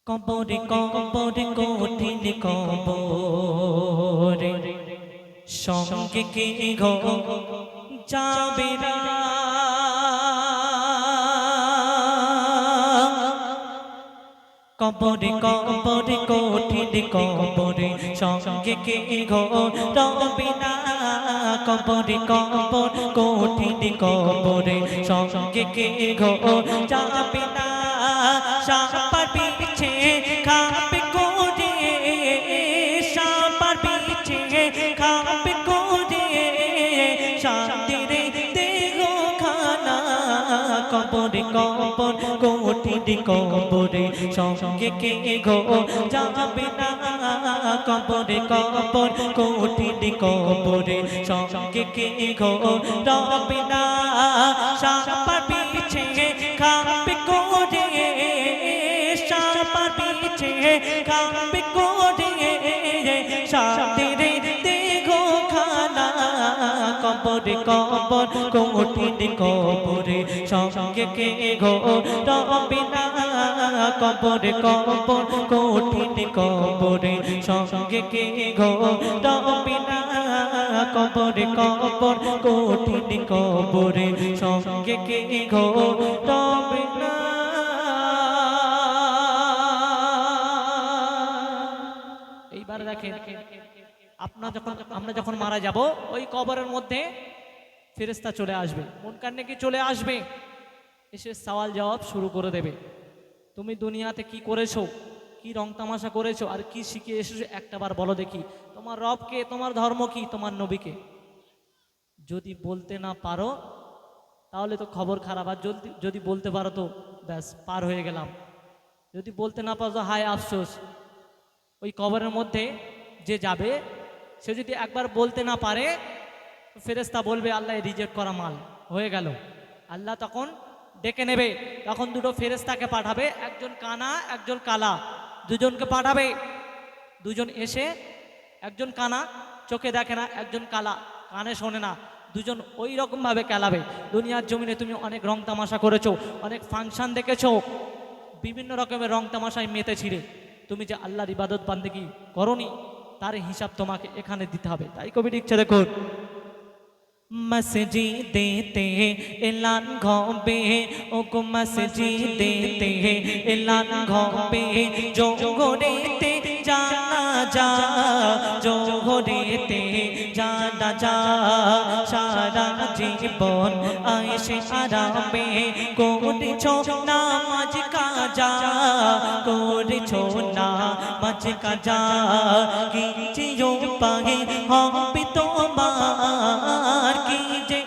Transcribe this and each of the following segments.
কবরে কবরে কঠিন কবরে সঙ্গে কে গো যাবে না। কবরে কবরে কঠিন কবরে সঙ্গে কে গো যাবে না। কবরে কবর কঠিন কবরে সঙ্গে কে গো যাবে না। সাপার পিছে খাপে করে, সাপার পিছে খাপে করে শান্তির দেহ খানা। কবরে কবর কঠিন কবরে সঙ্গে কে গো যাবে না। কবরে কবর কঠিন কবরে সঙ্গে কে গো যাবে না। সাপার পিছে খাপে করে, সাপার পিছে খাপে করে শান্তির দেহ খানা। কবরে কবর কঠিন কবরে সঙ্গে কে গো যাবে না। কবরে কবর কঠিন কবরে সঙ্গে কে গো যাবে না। কবরে কবর কঠিন কবরে সঙ্গে কে গো যাবে না। এইবার দেখেন, আমরা যখন মারা যাব ওই কবরের মধ্যে ফেরেশতা চলে আসবে, মুনকার নেকির চলে আসবে, এসে সওয়াল জবাব শুরু করে দেবে। তুমি দুনিয়াতে কি করেছো, কি রং তামাশা করেছো, আর কি শিখে এসেছো একটাবার বলো দেখি। তোমার রবকে, তোমার ধর্ম কি, তোমার নবীকে। যদি বলতে না পারো তাহলে তো খবর খারাপ, আর যদি বলতে পারো তো ব্যাস পার হয়ে গেলাম। যদি বলতে না পারো তো হায় আফসোস। ওই কবরের মধ্যে যে যাবে সে যদি একবার বলতে না পারে, ফেরেশতা বলবে আল্লাহ রিজেক্ট করা মাল হয়ে গেল। আল্লাহ তখন ডেকে নেবে, তখন দুটো ফেরেশতাকে পাঠাবে, একজন কানা একজন কালা, দুজনকে পাঠাবে। দুজন এসে, একজন কানা চোখে দেখে না, একজন কালা কানে শোনে না, দুজন ওই রকমভাবে কেলাবে। দুনিয়ার জমিনে তুমি অনেক রং তামাশা করেছো, অনেক ফাংশন দেখেছো, বিভিন্ন রকমের রং তামাশায় মেতে ছিঁড়ে তুমি যে আল্লাহর ইবাদত বান্দেগি করনি, তার হিসাব তোমাকে এখানে দিতে হবে। তাই কবি লিখছে দেখুন, মসজিদেতে এলান ঘবে, ও গো মসজিদেতে এলান ঘবে, জোহরেতে জানাজা, জোহরেতে জানাজা। সারা জীবন আয়েশে আরামে করেছো নামাজ কাজা, করেছো নামাজ কাজা। কি যে পাগে হবে তোমার, কি যে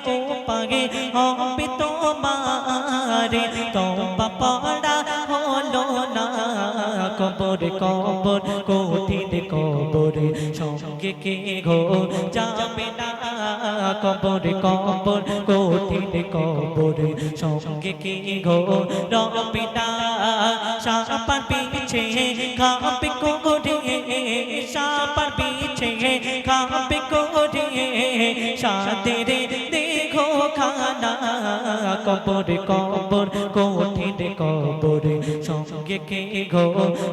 পাগে হবে তোমার, তওবা পড়া হলো না। কবরে কবর কঠিন কবরে সঙ্গে কে গো যাবে না। কবরে কবর কঠিন কবরে সঙ্গে কে গো যাবে না। সাপার পিছে খাপে করে, সাপার পিছে খাপে করে শান্তির দেহ খানা। কবরে কবর কঠিন কবরে সঙ্গে কে গো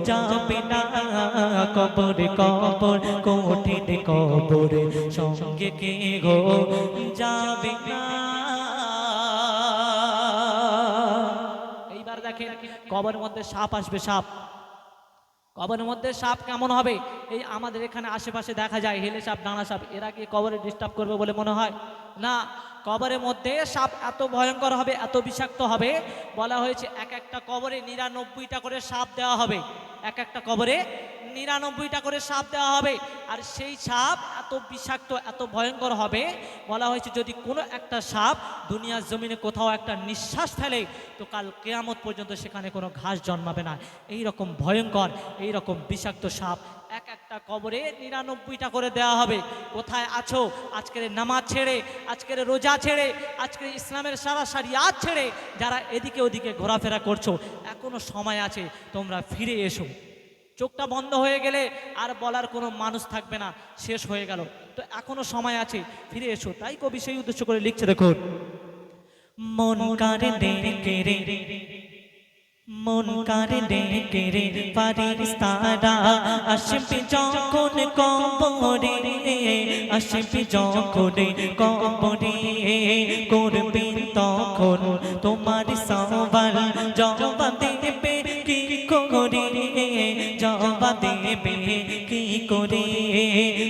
যাবে না। কবরে কবর কঠিন কবরে সঙ্গে কে গো যাবে না। এইবার দেখেন, কবরের মধ্যে সাপ আসবে, সাপ। কবরের মধ্যে সাপ কেমন হবে? এই আমাদের এখানে আশেপাশে দেখা যায় হেলে সাপ, ডানা সাপ। এরা কি কবরে ডিস্টার্ব করবে বলে মনে হয়? না, কবরের মধ্যে সাপ এত ভয়ঙ্কর হবে, এত বিষাক্ত হবে, বলা হয়েছে এক একটা কবরে 99টা করে সাপ দেওয়া হবে। এক একটা কবরে 99টা করে সাপ দেওয়া হবে। আর সেই সাপ এত বিষাক্ত, এত ভয়ঙ্কর হবে, বলা হয়েছে যদি কোনো একটা সাপ দুনিয়ার জমিনে কোথাও একটা নিঃশ্বাস ফেলে তো কাল কিয়ামত পর্যন্ত সেখানে কোনো ঘাস জন্মাবে না। এই রকম ভয়ঙ্কর, এই রকম বিষাক্ত সাপ এক একটা কবরে 99টা করে দেওয়া হবে। কোথায় আছো? আজকের নামাজ ছেড়ে, আজকের রোজা ছেড়ে, আজকের ইসলামের সারা শরিয়াত ছেড়ে যারা এদিকে ওদিকে ঘোরাফেরা করছো, এখনো সময় আছে, তোমরা ফিরে এসো। চোখটা বন্ধ হয়ে গেলে আর বলার কোনো মানুষ থাকবে না, শেষ হয়ে গেল। তো এখনো সময় আছে, ফিরে এসো। তাই কবি সেই উদ্দেশ্য করে লিখছে দেখুন, মন কারে দেখে রে মন কারে ডেকে রে ফারিস্তারা আসবে যখন কবরে, আসবে যখন কবরে, করবে তখন তোমার সওয়াল জবাব দেবে কি করে, জবাব দেবে কি করে,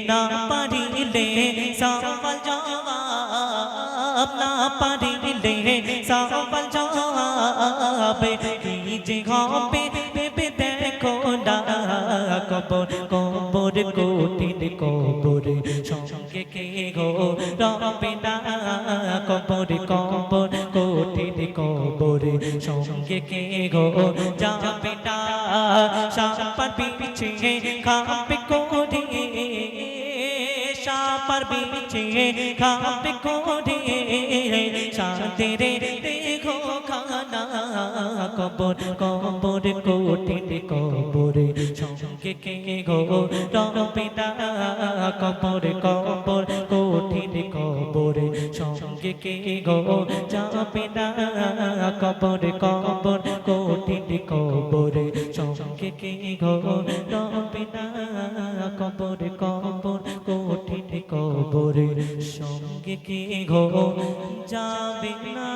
না পারিলে সওয়াল জবাব, না পারিলে সওয়াল জবাব কি যে হবে ভেবে দেখো না, কবর কবর কঠিন কবর সঙ্গে কে গো রবে না, কবর কবর কঠিন কবর সঙ্গে কে গো যাবে না, সাপার পিছে খাবে করে, সাপার পিছে খাবে করে, সাদের দেখো খানা, কবর কবর কঠিন কবর সঙ্গে কে গো রবে না, কবর কবর কঠিন কবর সঙ্গে কে গো যাবে না, কবর কবর কঠিন কবর সঙ্গে কে গো রবে না, কবর কবর কঠিন কবর সঙ্গে কে গো যাবে না।